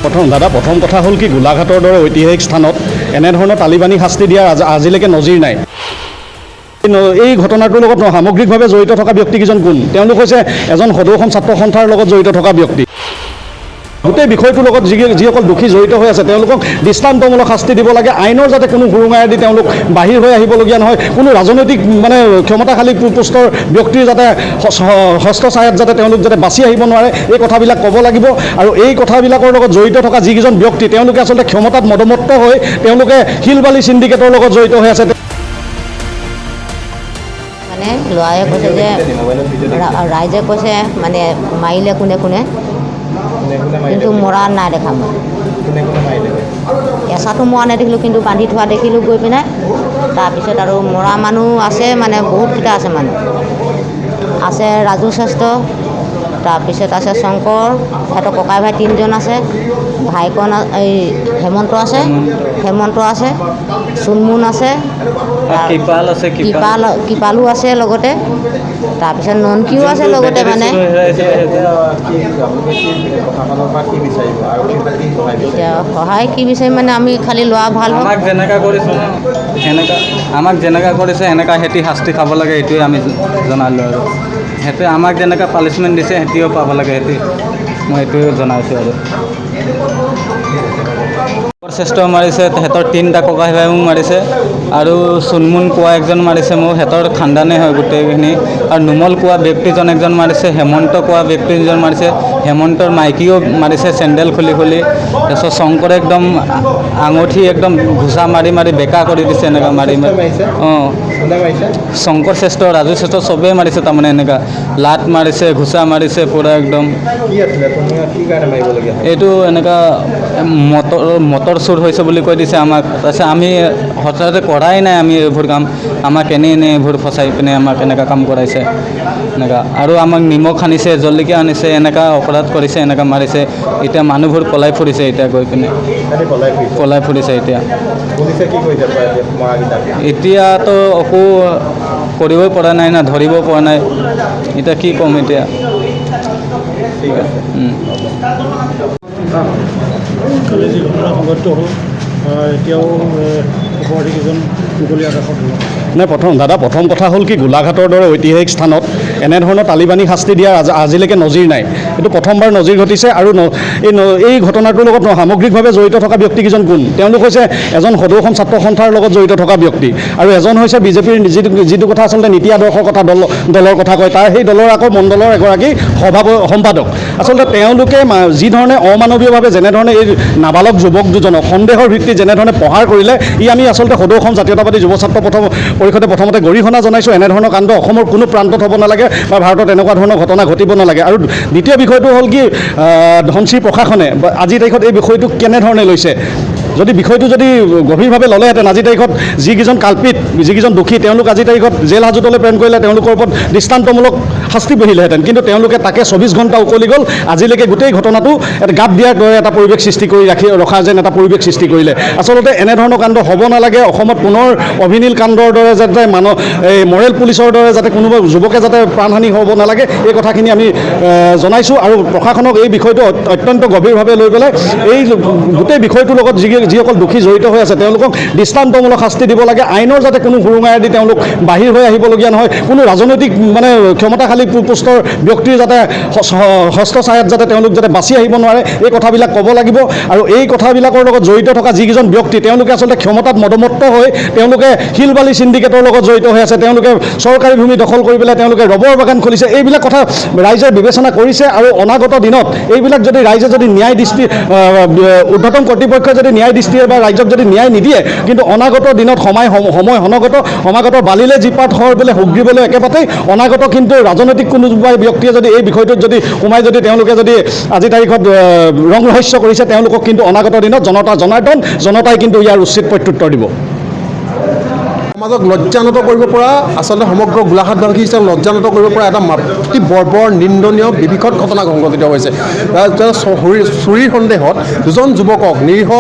প্ৰথম কথা হ'ল কি গোলাঘাটৰ দৰে ঐতিহাসিক স্থানত এনেধৰণৰ তালিবানী শাস্তি দিয়াৰ আজিলৈকে নজিৰ নাই। এই ঘটনাটোৰ লগত সামগ্ৰিকভাৱে জড়িত থকা ব্যক্তিকেইজন কোন? তেওঁলোক হৈছে এজন সদৌ ছাত্ৰ সন্থাৰ লগত জড়িত থকা ব্যক্তি। গোটেই বিষয়টোৰ লগত যিসকল দোষী জড়িত হৈ আছে তেওঁলোকক দৃষ্টান্তমূলক শাস্তি দিব লাগে। আইনৰ যাতে কোনো সুৰুঙাৰে দি তেওঁলোক বাহিৰ হৈ আহিবলগীয়া নহয়। কোনো ৰাজনৈতিক ক্ষমতাশালী পোষ্টৰ ব্যক্তিৰ যাতে হস্তছায়াত যাতে তেওঁলোক যাতে বাচি আহিব নোৱাৰে, এই কথাবিলাক ক'ব লাগিব। আৰু এই কথাবিলাকৰ লগত জড়িত থকা যিকেইজন ব্যক্তি তেওঁলোকে আচলতে ক্ষমতাত মদমত্ত হৈ তেওঁলোকে শিলবালি চিণ্ডিকেটৰ লগত জড়িত হৈ আছে। মানে ল'ৰাই কৈছে যে ৰাইজে কৈছে মানে মাৰিলে কোনে কোনে, কিন্তু মৰা নাই দেখা মই। কেঁচাটো মৰা নেদেখিলোঁ, কিন্তু বান্ধি থোৱা দেখিলোঁ গৈ পিনে। তাৰপিছত আৰু মৰা মানুহ আছে, মানে বহুতকেইটা আছে মানুহ আছে। ৰাজু শ্ৰেষ্ঠ, তাৰপিছত আছে শংকৰ, সিহঁতৰ ককাই ভাই 3জন আছে। ভাইকন এই হেমন্ত আছে, চুনমুন আছে, কৃপালো আছে লগতে। তাৰপিছত ননকিও আছে লগতে। মানে এতিয়া সহায় কি বিচাৰিম, মানে আমি খালি লোৱা ভাল। আমাক যেনেকা কৰিছে সেনেকা সিহঁতি শাস্তি খাব লাগে, এইটোৱে আমি জনালোঁ। আৰু সিহঁতে আমাক যেনেকা পানিছমেণ্ট দিছে সিহঁতিও পাব লাগে, মই এইটোৱে জনাইছোঁ। আৰু শ্ৰেষ্ঠ মাৰিছে, সিহঁতৰ 3টা ককাই ভাই মোক মাৰিছে। আৰু চুনমুন কোৱা একজন মাৰিছে মোক, সিহঁতৰ খানদানে হয় গোটেইখিনি। আৰু নুমল কোৱা ব্যক্তিজন একজন মাৰিছে। হেমন্ত কোৱা ব্যক্তিজন মাৰিছে। হেমন্তৰ মাইকীও মাৰিছে চেণ্ডেল খুলি খুলি। তাৰপিছত শংকৰে একদম আঙুঠি একদম ঘোচা মাৰি মাৰি বেকা কৰি দিছে, এনেকুৱা মাৰি মাৰি। অঁ, শংকৰ শ্ৰেষ্ঠ, ৰাজু শ্ৰেষ্ঠ চবেই মাৰিছে। তাৰমানে এনেকুৱা লাট মাৰিছে, ঘোচা মাৰিছে পূৰা একদম। এইটো এনেকুৱা মটৰ চুৰ হৈছে বুলি কৈ দিছে আমাক। তাৰপিছত আমি সচৰাচৰ কৰাই নাই আমি এইবোৰ কাম। আমাক এনেই এইবোৰ ফচাই পিনে আমাক এনেকুৱা কাম কৰাইছে এনেকুৱা। আৰু আমাক নিমখ আনিছে, জলকীয়া আনিছে, এনেকুৱা অপৰাধ কৰিছে, এনেকুৱা মাৰিছে। এতিয়া মানুহবোৰ পলাই ফুৰিছে, এতিয়া গৈ পিনে পলাই ফুৰিছে। এতিয়াতো একো কৰিবই পৰা নাই না, ধৰিব পৰা নাই। এতিয়া কি ক'ম এতিয়া। কালি যি ঘটনা সংঘটিত হ'ল, এতিয়াও অপৰাধীকেইজন মুকলি আকাশত হ'ল। প্ৰথম কথা হ'ল কি গোলাঘাটৰ দৰে ঐতিহাসিক স্থানত এনেধৰণৰ তালিবানী শাস্তি দিয়াৰ আজিলৈকে নজিৰ নাই। এইটো প্ৰথমবাৰ নজিৰ ঘটিছে। আৰু এই ঘটনাটোৰ লগত সামগ্ৰিকভাৱে জড়িত থকা ব্যক্তিকেইজন কোন? তেওঁলোক হৈছে এজন সদৌ ছাত্ৰ সন্থাৰ লগত জড়িত থকা ব্যক্তি, আৰু এজন হৈছে বিজেপিৰ যিটো কথা আচলতে নীতি আদৰ্শৰ কথা দলৰ কথা কয়, তাৰ সেই দলৰ আকৌ মণ্ডলৰ এগৰাকী সম্পাদক। আচলতে তেওঁলোকে যি ধৰণে অমানৱীয়ভাৱে যেনেধৰণে এই নাবালক যুৱক দুজনক সন্দেহৰ ভিত্তিত যেনেধৰণে প্ৰহাৰ কৰিলে, আমি আচলতে সদৌ অসম জাতীয়তাবাদী যুৱ ছাত্ৰ পৰিষদে প্ৰথমতে গৰিহণা জনাইছোঁ। এনেধৰণৰ কাণ্ড অসমৰ কোনো প্ৰান্তত হ'ব নালাগে বা ভাৰতত এনেকুৱা ধৰণৰ ঘটনা ঘটিব নালাগে। আৰু দ্বিতীয় বিষয়টো হ'ল কি, ধনশিৰি প্ৰশাসনে আজিৰ তাৰিখত এই বিষয়টো কেনেধৰণে লৈছে। যদি বিষয়টো যদি গভীৰভাৱে ল'লেহেঁতেন, আজিৰ তাৰিখত যিকেইজন কাল্পিত, যিকেইজন দোষী, তেওঁলোক আজিৰ তাৰিখত জেল হাজতলৈ প্ৰেৰণ কৰিলে তেওঁলোকৰ ওপৰত দৃষ্টান্তমূলক শাস্তি বহিলেহেঁতেন। কিন্তু তেওঁলোকে তাকে 24 ঘণ্টা উকলি গ'ল। আজিলৈকে গোটেই ঘটনাটো এটা গাপ দিয়াৰ দৰে এটা পৰিৱেশ সৃষ্টি কৰি ৰখা যেন এটা পৰিৱেশ সৃষ্টি কৰিলে। আচলতে এনেধৰণৰ কাণ্ড হ'ব নালাগে। অসমত পুনৰ অভিনীল কাণ্ডৰ দৰে যাতে এই মৰেল পুলিচৰ দৰে যাতে কোনোবা যুৱকে যাতে প্ৰাণহানি হ'ব নালাগে, এই কথাখিনি আমি জনাইছোঁ। আৰু প্ৰশাসনক এই বিষয়টো অত্যন্ত গভীৰভাৱে লৈ পেলাই এই গোটেই বিষয়টোৰ লগত যিসকল দোষী জড়িত হৈ আছে তেওঁলোকক দৃষ্টান্তমূলক শাস্তি দিব লাগে। আইনৰ যাতে কোনো সুৰুঙাৰে দি তেওঁলোক বাহিৰ হৈ আহিবলগীয়া নহয়। কোনো ৰাজনৈতিক ক্ষমতাশালী পোষ্টৰ ব্যক্তিৰ যাতে হস্তছায়াত যাতে তেওঁলোক যাতে বাচি আহিব নোৱাৰে, এই কথাবিলাক ক'ব লাগিব। আৰু এই কথাবিলাকৰ লগত জড়িত থকা যিকেইজন ব্যক্তি তেওঁলোকে আচলতে ক্ষমতাত মদমত্ত হৈ তেওঁলোকে শিলবালি চিণ্ডিকেটৰ লগত জড়িত হৈ আছে। তেওঁলোকে চৰকাৰী ভূমি দখল কৰি পেলাই তেওঁলোকে ৰবৰ বাগান খুলিছে। এইবিলাক কথা ৰাইজে বিবেচনা কৰিছে। আৰু অনাগত দিনত এইবিলাক যদি ৰাইজে যদি ন্যায় দৃষ্টি ঊৰ্ধ্বতম কৰ্তৃপক্ষই যদি ন্যায় দৃষ্টিৰে বা ৰাইজক যদি ন্যায় নিদিয়ে, কিন্তু অনাগত দিনত সমাগত বালিলে জীপাত হৰ বোলে হুক দিবলৈ একেপাতেই। অনাগত কিন্তু ৰাজনৈতিক কোনোবা ব্যক্তিয়ে যদি এই বিষয়টোত যদি সোমাই যদি তেওঁলোকে যদি আজিৰ তাৰিখত ৰং ৰহস্য কৰিছে, তেওঁলোকক কিন্তু অনাগত দিনত জনতাই কিন্তু ইয়াৰ উচিত প্ৰত্যুত্তৰ দিব। সমাজক লজ্জানত কৰিব পৰা আচলতে সমগ্ৰ গোলাঘাটবাসী হিচাপে লজ্জানত কৰিব পৰা এটা অতি বৰ্বৰ নিন্দনীয় বিভীষণ ঘটনা সংঘটিত হৈছে চুৰিৰ সন্দেহত দুজন যুৱকক নিৰীহ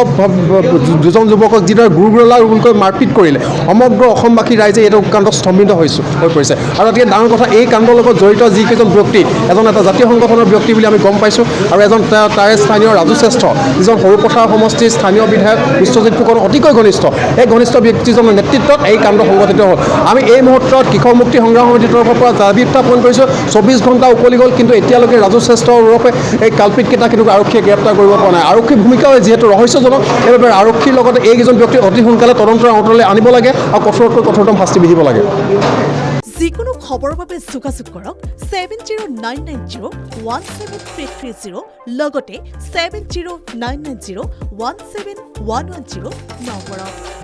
দুজন যুৱকক যিদৰে গুৰুগোলাকৈ মাৰপিট কৰিলে সমগ্ৰ অসমবাসী ৰাইজে এইটো কাণ্ড স্তম্ভিত হৈ পৰিছে আৰু এতিয়া ডাঙৰ কথা এই কাণ্ডৰ লগত জড়িত যিকেইজন ব্যক্তি এটা জাতীয় সংগঠনৰ ব্যক্তি বুলি আমি গম পাইছোঁ আৰু এজন তাৰে স্থানীয় ৰাজু শ্ৰেষ্ঠ যিজন সৰুপথাৰ সমষ্টিৰ স্থানীয় বিধায়ক বিশ্বজিৎ ফুকন অতিকৈ ঘনিষ্ঠ এই ঘনিষ্ঠ ব্যক্তিজনৰ নেতৃত্বত এই কাণ্ড সংঘটিত হ'ল আমি এই মুহূৰ্তত কৃষক মুক্তি সংগ্ৰাম সমিতিৰ তৰফৰ পৰা দাবী উত্থাপন কৰিছোঁ 24 ঘণ্টা উকলি গ'ল কিন্তু এতিয়ালৈকে ৰাজু শ্ৰেষ্ঠ ওৰফে এই কাল্পিতকেইটা কিন্তু আৰক্ষীয়ে গ্ৰেপ্তাৰ কৰিব পৰা নাই আৰক্ষীৰ ভূমিকাও যিহেতু ৰহস্যজনক সেইবাবে আৰক্ষীৰ লগতে এইকেইজন ব্যক্তি অতি সোনকালে তদন্তৰ আওতালৈ আনিব লাগে আৰু কঠোৰতকৈ কঠোৰতম শাস্তি বিধিব লাগে যিকোনো খবৰৰ বাবে যোগাযোগ কৰক 7099017330 লগতে 7099017110 নম্বৰত।